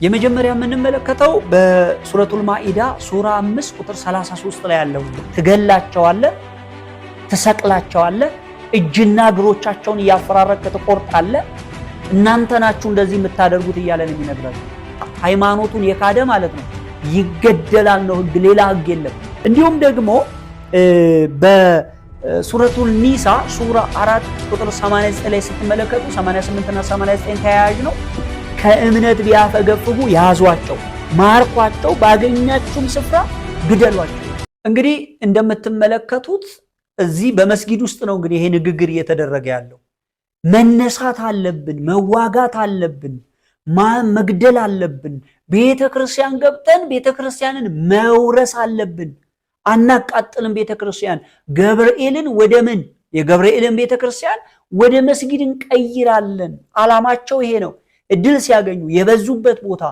የመጀመሪያ የምንመለከተው በሱረቱል ማኢዳ ሱራ 5 ቁጥር 33 ላይ ያለው ትገላቸዋለህ፣ ትሰቅላቸዋለህ፣ እጅና እግሮቻቸውን እያፈራረቅክ ትቆርጣለህ፣ እናንተ ናችሁ እንደዚህ የምታደርጉት እያለ ነው የሚነግረው። ሃይማኖቱን የካደ ማለት ነው ይገደላል ነው ህግ፣ ሌላ ህግ የለም። እንዲሁም ደግሞ በሱረቱል ኒሳ ሱራ 4 ቁጥር 89 ላይ ስትመለከቱ 88 እና 89 ተያያዥ ነው። ከእምነት ቢያፈገፍጉ ያዟቸው፣ ማርኳቸው፣ ባገኛችሁም ስፍራ ግደሏቸው። እንግዲህ እንደምትመለከቱት እዚህ በመስጊድ ውስጥ ነው እንግዲህ ይሄ ንግግር እየተደረገ ያለው። መነሳት አለብን፣ መዋጋት አለብን፣ መግደል አለብን። ቤተክርስቲያን ገብተን ቤተክርስቲያንን መውረስ አለብን። አናቃጥልም ቤተክርስቲያን። ገብርኤልን ወደ ምን የገብርኤልን ቤተክርስቲያን ወደ መስጊድ እንቀይራለን። ዓላማቸው ይሄ ነው። እድል ሲያገኙ የበዙበት ቦታ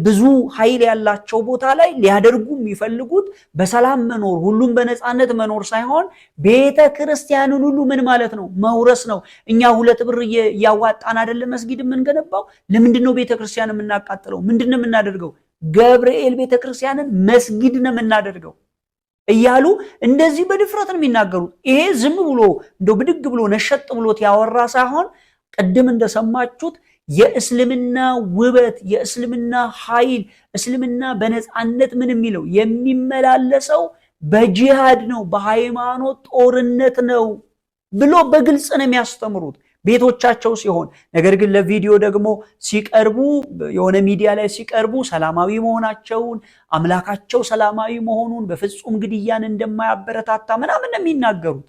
ብዙ ኃይል ያላቸው ቦታ ላይ ሊያደርጉ የሚፈልጉት በሰላም መኖር፣ ሁሉም በነፃነት መኖር ሳይሆን ቤተክርስቲያንን ሁሉ ምን ማለት ነው መውረስ ነው። እኛ 2 ብር እያዋጣን አይደለም መስጊድ የምንገነባው። ለምንድን ነው ቤተክርስቲያን የምናቃጥለው? ምንድን ነው የምናደርገው? ገብርኤል ቤተክርስቲያንን መስጊድ ነው የምናደርገው እያሉ እንደዚህ በድፍረት ነው የሚናገሩት። ይሄ ዝም ብሎ እንደው ብድግ ብሎ ነሸጥ ብሎት ያወራ ሳይሆን ቅድም እንደሰማችሁት የእስልምና ውበት፣ የእስልምና ኃይል፣ እስልምና በነፃነት ምን የሚለው የሚመላለሰው በጂሃድ ነው፣ በሃይማኖት ጦርነት ነው ብሎ በግልጽ ነው የሚያስተምሩት ቤቶቻቸው ሲሆን። ነገር ግን ለቪዲዮ ደግሞ ሲቀርቡ የሆነ ሚዲያ ላይ ሲቀርቡ ሰላማዊ መሆናቸውን፣ አምላካቸው ሰላማዊ መሆኑን፣ በፍጹም ግድያን እንደማያበረታታ ምናምን ነው የሚናገሩት።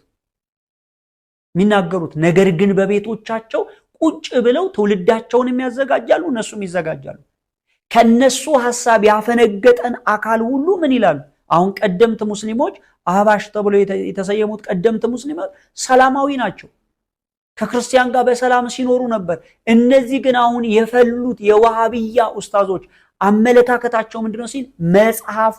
ነገር ግን በቤቶቻቸው ቁጭ ብለው ትውልዳቸውን የሚያዘጋጃሉ፣ እነሱም ይዘጋጃሉ። ከነሱ ሐሳብ ያፈነገጠን አካል ሁሉ ምን ይላሉ? አሁን ቀደምት ሙስሊሞች አህባሽ ተብሎ የተሰየሙት ቀደምት ሙስሊሞች ሰላማዊ ናቸው፣ ከክርስቲያን ጋር በሰላም ሲኖሩ ነበር። እነዚህ ግን አሁን የፈሉት የዋሃብያ ኡስታዞች አመለካከታቸው ምንድነው ሲል መጽሐፉ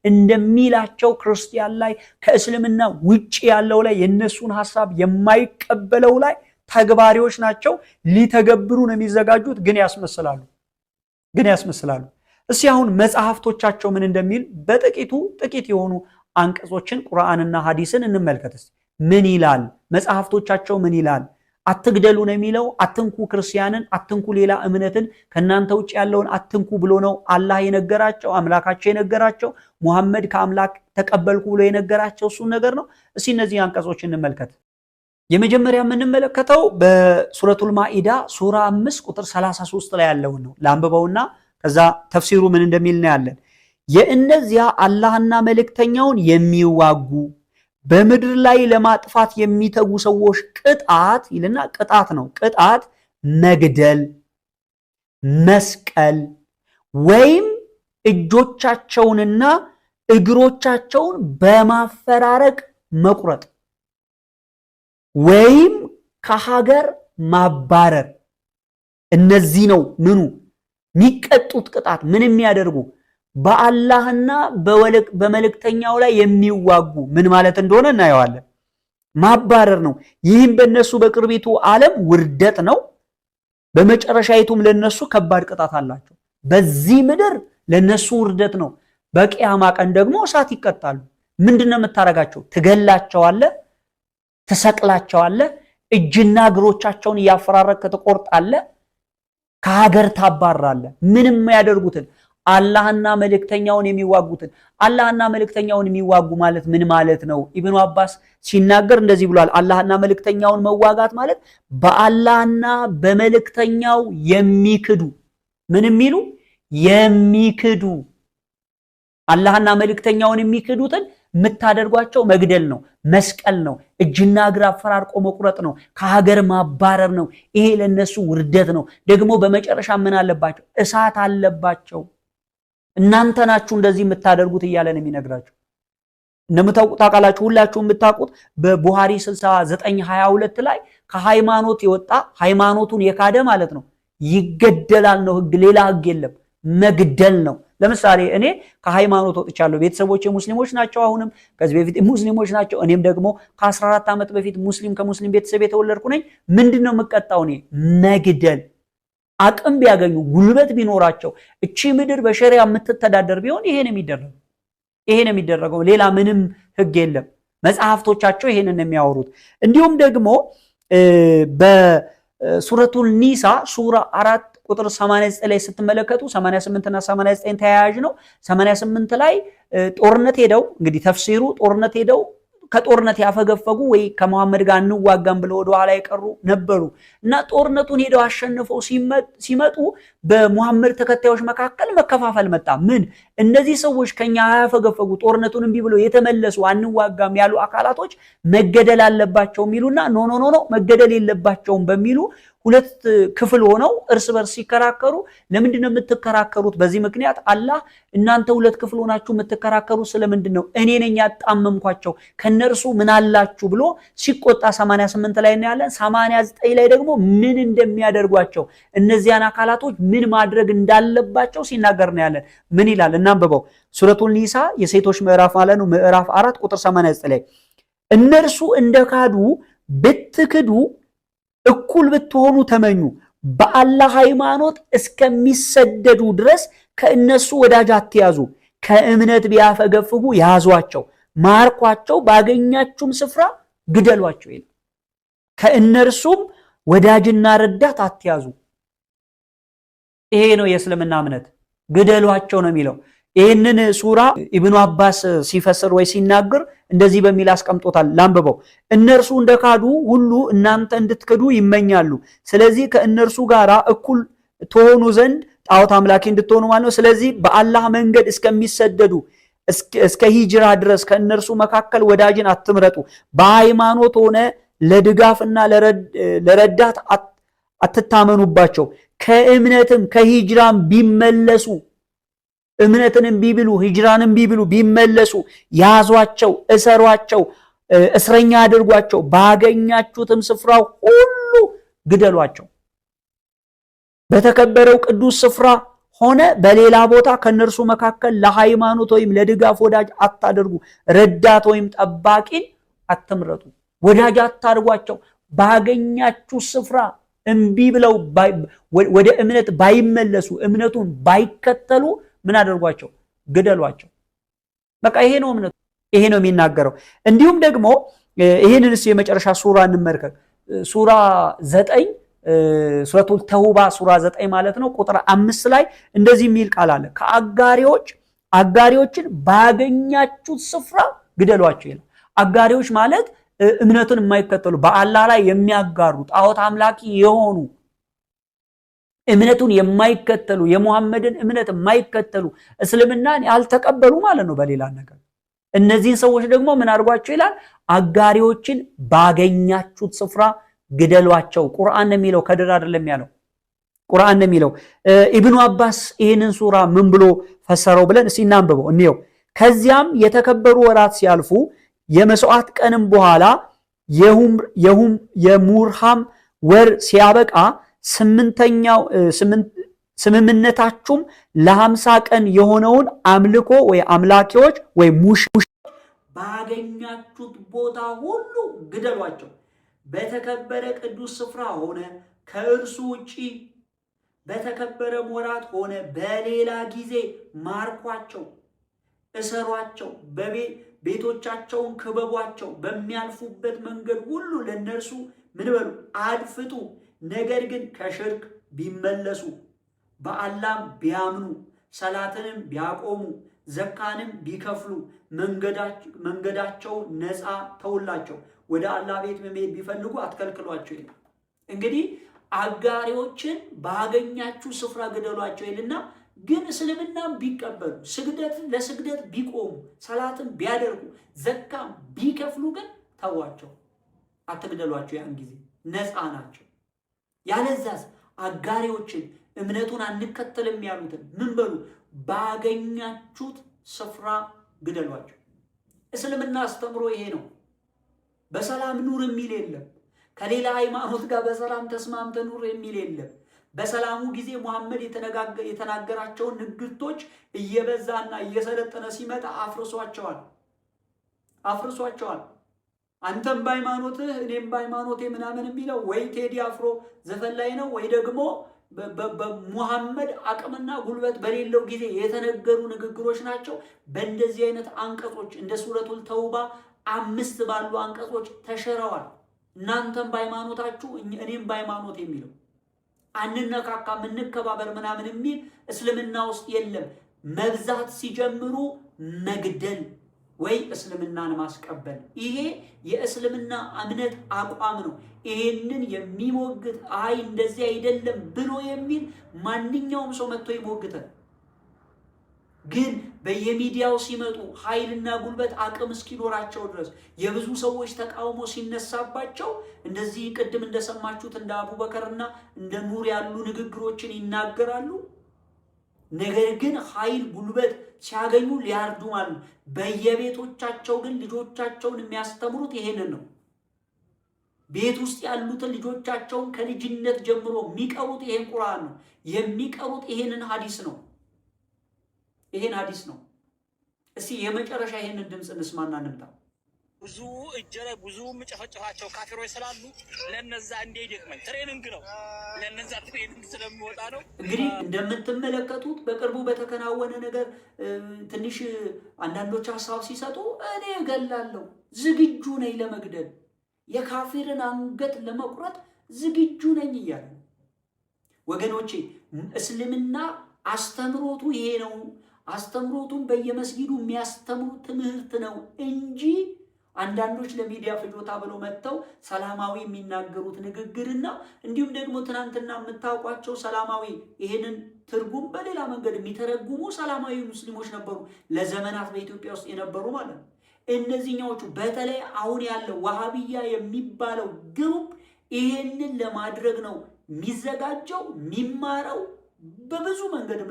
እንደሚላቸው ክርስቲያን ላይ ከእስልምና ውጪ ያለው ላይ የነሱን ሐሳብ የማይቀበለው ላይ ተግባሪዎች ናቸው። ሊተገብሩ ነው የሚዘጋጁት፣ ግን ያስመስላሉ። እስቲ አሁን መጽሐፍቶቻቸው ምን እንደሚል ጥቂት የሆኑ አንቀጾችን ቁርአንና ሐዲስን እንመልከት። ምን ይላል መጽሐፍቶቻቸው? ምን ይላል? አትግደሉ ነው የሚለው። አትንኩ ክርስቲያንን፣ አትንኩ ሌላ እምነትን፣ ከናንተ ውጭ ያለውን አትንኩ ብሎ ነው አላህ የነገራቸው፣ አምላካቸው የነገራቸው። ሙሐመድ ከአምላክ ተቀበልኩ ብሎ የነገራቸው እሱን ነገር ነው። እስቲ እነዚህ አንቀጾች እንመልከት። የመጀመሪያ የምንመለከተው በሱረቱል ማኢዳ ሱራ 5 ቁጥር 33 ላይ ያለውን ነው። ላንብበውና ከዛ ተፍሲሩ ምን እንደሚል ነው ያለን። የእነዚያ አላህና መልእክተኛውን የሚዋጉ በምድር ላይ ለማጥፋት የሚተጉ ሰዎች ቅጣት ይልና ቅጣት ነው። ቅጣት መግደል፣ መስቀል ወይም እጆቻቸውንና እግሮቻቸውን በማፈራረቅ መቁረጥ ወይም ከሀገር ማባረር። እነዚህ ነው ምኑ የሚቀጡት ቅጣት። ምን የሚያደርጉ? በአላህና በመልእክተኛው ላይ የሚዋጉ። ምን ማለት እንደሆነ እናየዋለን። ማባረር ነው። ይህም በእነሱ በቅርቢቱ ዓለም ውርደት ነው፣ በመጨረሻይቱም ለነሱ ከባድ ቅጣት አላቸው። በዚህ ምድር ለነሱ ውርደት ነው፣ በቂያማ ቀን ደግሞ እሳት ይቀጣሉ። ምንድነው የምታረጋቸው? ትገላቸዋለህ፣ ትሰቅላቸዋለህ፣ እጅና እግሮቻቸውን እያፈራረቅክ ትቆርጣለህ፣ ከሀገር ታባራለህ። ምንም ያደርጉትን አላህና መልእክተኛውን የሚዋጉትን። አላህና መልእክተኛውን የሚዋጉ ማለት ምን ማለት ነው? ኢብኑ አባስ ሲናገር እንደዚህ ብሏል። አላህና መልእክተኛውን መዋጋት ማለት በአላህና በመልእክተኛው የሚክዱ። ምን የሚሉ? የሚክዱ። አላህና መልእክተኛውን የሚክዱትን የምታደርጓቸው መግደል ነው፣ መስቀል ነው፣ እጅና እግር አፈራርቆ መቁረጥ ነው፣ ከሀገር ማባረር ነው። ይሄ ለነሱ ውርደት ነው። ደግሞ በመጨረሻ ምን አለባቸው? እሳት አለባቸው። እናንተ ናችሁ እንደዚህ የምታደርጉት እያለ ነው የሚነግራቸው። እንደምታውቁት ታውቃላችሁ፣ ሁላችሁ የምታውቁት በቡሃሪ 69:22 ላይ ከሃይማኖት የወጣ ሃይማኖቱን የካደ ማለት ነው ይገደላል ነው ህግ፣ ሌላ ህግ የለም፣ መግደል ነው። ለምሳሌ እኔ ከሃይማኖት ወጥቻለሁ። ቤተሰቦቼ ሙስሊሞች ናቸው፣ አሁንም ከዚህ በፊት ሙስሊሞች ናቸው። እኔም ደግሞ ከ14 ዓመት በፊት ከሙስሊም ቤተሰብ የተወለድኩ ነኝ። ምንድነው የምቀጣው? እኔ መግደል። አቅም ቢያገኙ ጉልበት ቢኖራቸው እቺ ምድር በሸሪዓ የምትተዳደር ቢሆን ይሄ ነው የሚደረገው። ሌላ ምንም ህግ የለም። መጽሐፍቶቻቸው ይሄንን የሚያወሩት። እንዲሁም ደግሞ በሱረቱል ኒሳ ሱራ 4 ቁጥር 89 ላይ ስትመለከቱ 88 እና 89 ተያያዥ ነው። 88 ላይ ጦርነት ሄደው እንግዲህ ተፍሲሩ ጦርነት ሄደው ከጦርነት ያፈገፈጉ ወይ ከመሐመድ ጋር እንዋጋም ብለው ወደ ኋላ የቀሩ ነበሩ እና ጦርነቱን ሄደው አሸንፈው ሲመጡ በመሐመድ ተከታዮች መካከል መከፋፈል መጣ። ምን እነዚህ ሰዎች ከኛ ያፈገፈጉ ጦርነቱን እንቢ ብለው የተመለሱ አንዋጋም ያሉ አካላቶች መገደል አለባቸው የሚሉና ኖ መገደል የለባቸውም በሚሉ ሁለት ክፍል ሆነው እርስ በርስ ሲከራከሩ፣ ለምንድን ነው የምትከራከሩት? በዚህ ምክንያት አላህ እናንተ ሁለት ክፍል ሆናችሁ የምትከራከሩት ስለምንድን ነው? እኔ ነኝ ያጣመምኳቸው ከነርሱ ምን አላችሁ ብሎ ሲቆጣ 88 ላይ እናያለን። 89 ላይ ደግሞ ምን እንደሚያደርጓቸው እነዚያን አካላቶች ምን ማድረግ እንዳለባቸው ሲናገር ነው ያለን። ምን ይላል? እናንብበው። ሱረቱል ኒሳ የሴቶች ምዕራፍ ማለት ነው ምዕራፍ 4 ቁጥር 89 ላይ እነርሱ እንደካዱ ብትክዱ እኩል ብትሆኑ ተመኙ፣ በአላህ ሃይማኖት እስከሚሰደዱ ድረስ ከእነሱ ወዳጅ አትያዙ፣ ከእምነት ቢያፈገፍጉ ያዟቸው፣ ማርኳቸው፣ ባገኛችሁም ስፍራ ግደሏቸው ይላል። ከእነርሱም ወዳጅና ረዳት አትያዙ። ይሄ ነው የእስልምና እምነት። ግደሏቸው ነው የሚለው። ይህንን ሱራ ኢብኑ አባስ ሲፈስር ወይ ሲናገር እንደዚህ በሚል አስቀምጦታል። ላንብበው። እነርሱ እንደካዱ ሁሉ እናንተ እንድትክዱ ይመኛሉ። ስለዚህ ከእነርሱ ጋር እኩል ትሆኑ ዘንድ ጣዖት አምላኪ እንድትሆኑ ማለት ነው። ስለዚህ በአላህ መንገድ እስከሚሰደዱ እስከ ሂጅራ ድረስ ከእነርሱ መካከል ወዳጅን አትምረጡ። በሃይማኖት ሆነ ለድጋፍና ለረዳት አትታመኑባቸው። ከእምነትም ከሂጅራም ቢመለሱ እምነትንም ቢብሉ ሂጅራንም ቢብሉ ቢመለሱ ያዟቸው፣ እሰሯቸው፣ እስረኛ አድርጓቸው፣ ባገኛችሁትም ስፍራ ሁሉ ግደሏቸው። በተከበረው ቅዱስ ስፍራ ሆነ በሌላ ቦታ ከነርሱ መካከል ለሃይማኖት ወይም ለድጋፍ ወዳጅ አታደርጉ፣ ረዳት ወይም ጠባቂን አትምረጡ። ወዳጅ አታድርጓቸው። ባገኛችሁ ስፍራ እምቢ ብለው ወደ እምነት ባይመለሱ እምነቱን ባይከተሉ ምን አደርጓቸው? ግደሏቸው። በቃ ይሄ ነው እምነቱ፣ ይሄ ነው የሚናገረው። እንዲሁም ደግሞ ይሄንንስ የመጨረሻ ሱራ እንመልከት። ሱራ 9 ሱረቱል ተውባ ሱራ 9 ማለት ነው ቁጥር 5 ላይ እንደዚህ የሚል ቃል አለ። አጋሪዎችን ባገኛችሁት ስፍራ ግደሏቸው ይላል። አጋሪዎች ማለት እምነቱን የማይከተሉ በአላህ ላይ የሚያጋሩ ጣዖት አምላኪ የሆኑ እምነቱን የማይከተሉ የሙሐመድን እምነት የማይከተሉ እስልምናን ያልተቀበሉ ማለት ነው በሌላ ነገር። እነዚህን ሰዎች ደግሞ ምን አድርጓቸው ይላል? አጋሪዎችን ባገኛችሁት ስፍራ ግደሏቸው። ቁርአን ነው የሚለው፣ ከድር አይደለም ያለው፣ ቁርአን ነው የሚለው። ኢብኑ አባስ ይህንን ሱራ ምን ብሎ ፈሰረው ብለን እስቲ እናንብበው እንየው። ከዚያም የተከበሩ ወራት ሲያልፉ የመስዋዕት ቀንም በኋላ የሙርሃም ወር ሲያበቃ ስምምነታችሁም ለ50 ቀን የሆነውን አምልኮ ወይ አምላኪዎች ወይ ሙሽ ባገኛችሁት ቦታ ሁሉ ግደሏቸው። በተከበረ ቅዱስ ስፍራ ሆነ ከእርሱ ውጪ በተከበረ ወራት ሆነ በሌላ ጊዜ ማርኳቸው፣ እሰሯቸው፣ ቤቶቻቸውን ክበቧቸው። በሚያልፉበት መንገድ ሁሉ ለነርሱ ምን በሉ? አድፍጡ። ነገር ግን ከሽርክ ቢመለሱ በአላህም ቢያምኑ ሰላትንም ቢያቆሙ ዘካንም ቢከፍሉ መንገዳቸው ነፃ ተውላቸው፣ ወደ አላህ ቤት መሄድ ቢፈልጉ አትከልክሏቸው ይላል። እንግዲህ አጋሪዎችን ባገኛችሁ ስፍራ ግደሏቸው ይልና ግን እስልምናም ቢቀበሉ ለስግደት ቢቆሙ ሰላትን ቢያደርጉ ዘካም ቢከፍሉ ግን ተዋቸው፣ አትግደሏቸው። ያን ጊዜ ነፃ ናቸው። ያለዛዝ አጋሪዎችን እምነቱን አንከተልም ያሉትን ምን በሉ? ባገኛችሁት ስፍራ ግደሏቸው። እስልምና አስተምሮ ይሄ ነው። በሰላም ኑር የሚል የለም። ከሌላ ሃይማኖት ጋር በሰላም ተስማምተ ኑር የሚል የለም። በሰላሙ ጊዜ ሙሐመድ የተናገራቸውን ንግግቶች እየበዛና እየሰለጠነ ሲመጣ አፍርሷቸዋል። አንተም በሃይማኖትህ እኔም በሃይማኖቴ ምናምን የሚለው ወይ ቴዲ አፍሮ ዘፈን ላይ ነው ወይ ደግሞ በሙሐመድ አቅምና ጉልበት በሌለው ጊዜ የተነገሩ ንግግሮች ናቸው። በእንደዚህ አይነት አንቀጾች እንደ ሱረቱል ተውባ 5 ባሉ አንቀጾች ተሽረዋል። እናንተም በሃይማኖታችሁ እኔም በሃይማኖት የሚለው አንነካካም እንከባበር ምናምን የሚል እስልምና ውስጥ የለም። መብዛት ሲጀምሩ መግደል ወይ እስልምናን ማስቀበል፣ ይሄ የእስልምና እምነት አቋም ነው። ይሄንን የሚሞግት አይ እንደዚህ አይደለም ብሎ የሚል ማንኛውም ሰው መጥቶ ይሞግታል። ግን በየሚዲያው ሲመጡ ኃይልና ጉልበት አቅም እስኪኖራቸው ድረስ የብዙ ሰዎች ተቃውሞ ሲነሳባቸው እንደዚህ ቅድም እንደሰማችሁት እንደ አቡበከርና እንደ ኑር ያሉ ንግግሮችን ይናገራሉ። ነገር ግን ኃይል ጉልበት ሲያገኙ ሊያርዱ ማለት ነው። በየቤቶቻቸው ግን ልጆቻቸውን የሚያስተምሩት ይሄንን ነው። ቤት ውስጥ ያሉትን ልጆቻቸውን ከልጅነት ጀምሮ የሚቀሩት ይሄን ቁርአን ነው የሚቀሩት፣ ይሄንን ሐዲስ ነው። ይሄን ሐዲስ ነው። እስቲ የመጨረሻ ይሄንን ድምጽ እንስማና እንምጣ። ብዙ እጀረ ብዙ መጨፈጨፋቸው ካፊሮች ስላሉ ለነዛ እንደይደክመን ትሬኒንግ ነው፣ ለነዛ ትሬኒንግ ስለሚወጣ ነው። እንግዲህ እንደምትመለከቱት በቅርቡ በተከናወነ ነገር ትንሽ አንዳንዶች ሐሳብ ሲሰጡ እኔ እገላለሁ፣ ዝግጁ ነኝ ለመግደል፣ የካፊርን አንገት ለመቁረጥ ዝግጁ ነኝ እያሉ ወገኖቼ፣ እስልምና አስተምሮቱ ይሄ ነው። አስተምሮቱን በየመስጊዱ የሚያስተምሩ ትምህርት ነው እንጂ አንዳንዶች ለሚዲያ ፍጆታ ብለው መጥተው ሰላማዊ የሚናገሩት ንግግርና እንዲሁም ደግሞ ትናንትና የምታውቋቸው ሰላማዊ ይሄንን ትርጉም በሌላ መንገድ የሚተረጉሙ ሰላማዊ ሙስሊሞች ነበሩ፣ ለዘመናት በኢትዮጵያ ውስጥ የነበሩ ማለት ነው። እነዚህኛዎቹ በተለይ አሁን ያለው ዋሃቢያ የሚባለው ግሩፕ ይሄንን ለማድረግ ነው የሚዘጋጀው የሚማረው። በብዙ መንገድም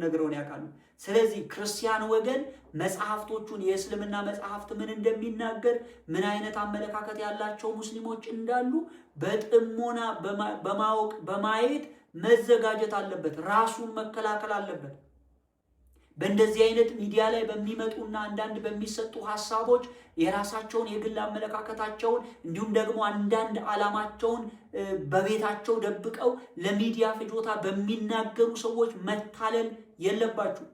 ነግረውን ያውቃሉ። ስለዚህ ክርስቲያን ወገን መጽሐፍቶቹን የእስልምና መጽሐፍት ምን እንደሚናገር ምን አይነት አመለካከት ያላቸው ሙስሊሞች እንዳሉ በጥሞና በማወቅ በማየት መዘጋጀት አለበት። ራሱን መከላከል አለበት። በእንደዚህ አይነት ሚዲያ ላይ በሚመጡና አንዳንድ በሚሰጡ ሐሳቦች የራሳቸውን የግል አመለካከታቸውን እንዲሁም ደግሞ አንዳንድ ዓላማቸውን በቤታቸው ደብቀው ለሚዲያ ፍጆታ በሚናገሩ ሰዎች መታለል የለባችሁ።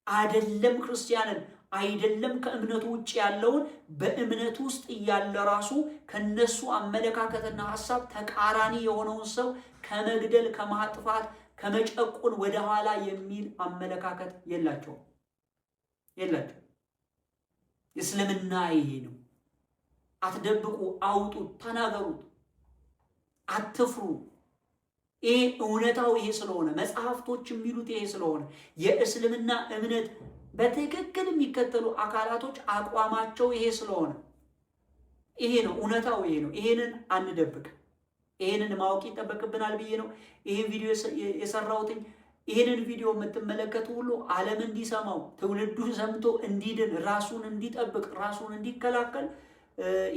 አይደለም ክርስቲያንን አይደለም ከእምነቱ ውጭ ያለውን በእምነቱ ውስጥ እያለ ራሱ ከነሱ አመለካከትና ሐሳብ ተቃራኒ የሆነውን ሰው ከመግደል ከማጥፋት ከመጨቁን ወደ ኋላ የሚል አመለካከት የላቸው። እስልምና ይሄ ነው። አትደብቁ፣ አውጡት፣ ተናገሩት፣ አትፍሩ። ይሄ እውነታው ይሄ ስለሆነ መጽሐፍቶች የሚሉት ይሄ ስለሆነ የእስልምና እምነት በትክክል የሚከተሉ አካላቶች አቋማቸው ይሄ ስለሆነ ይሄ ነው እውነታው ይሄ ነው። ይሄንን አንደብቅ። ይሄንን ማወቅ ይጠበቅብናል ብዬ ነው ይሄን ቪዲዮ የሰራሁትኝ። ይሄንን ቪዲዮ የምትመለከቱ ሁሉ ዓለም እንዲሰማው፣ ትውልዱ ሰምቶ እንዲድን፣ ራሱን እንዲጠብቅ፣ ራሱን እንዲከላከል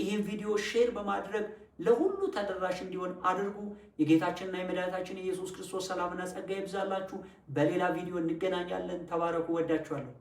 ይሄን ቪዲዮ ሼር በማድረግ ለሁሉ ተደራሽ እንዲሆን አድርጉ። የጌታችንና የመድኃኒታችን የኢየሱስ ክርስቶስ ሰላምና ጸጋ ይብዛላችሁ። በሌላ ቪዲዮ እንገናኛለን። ተባረኩ። ወዳችኋለሁ።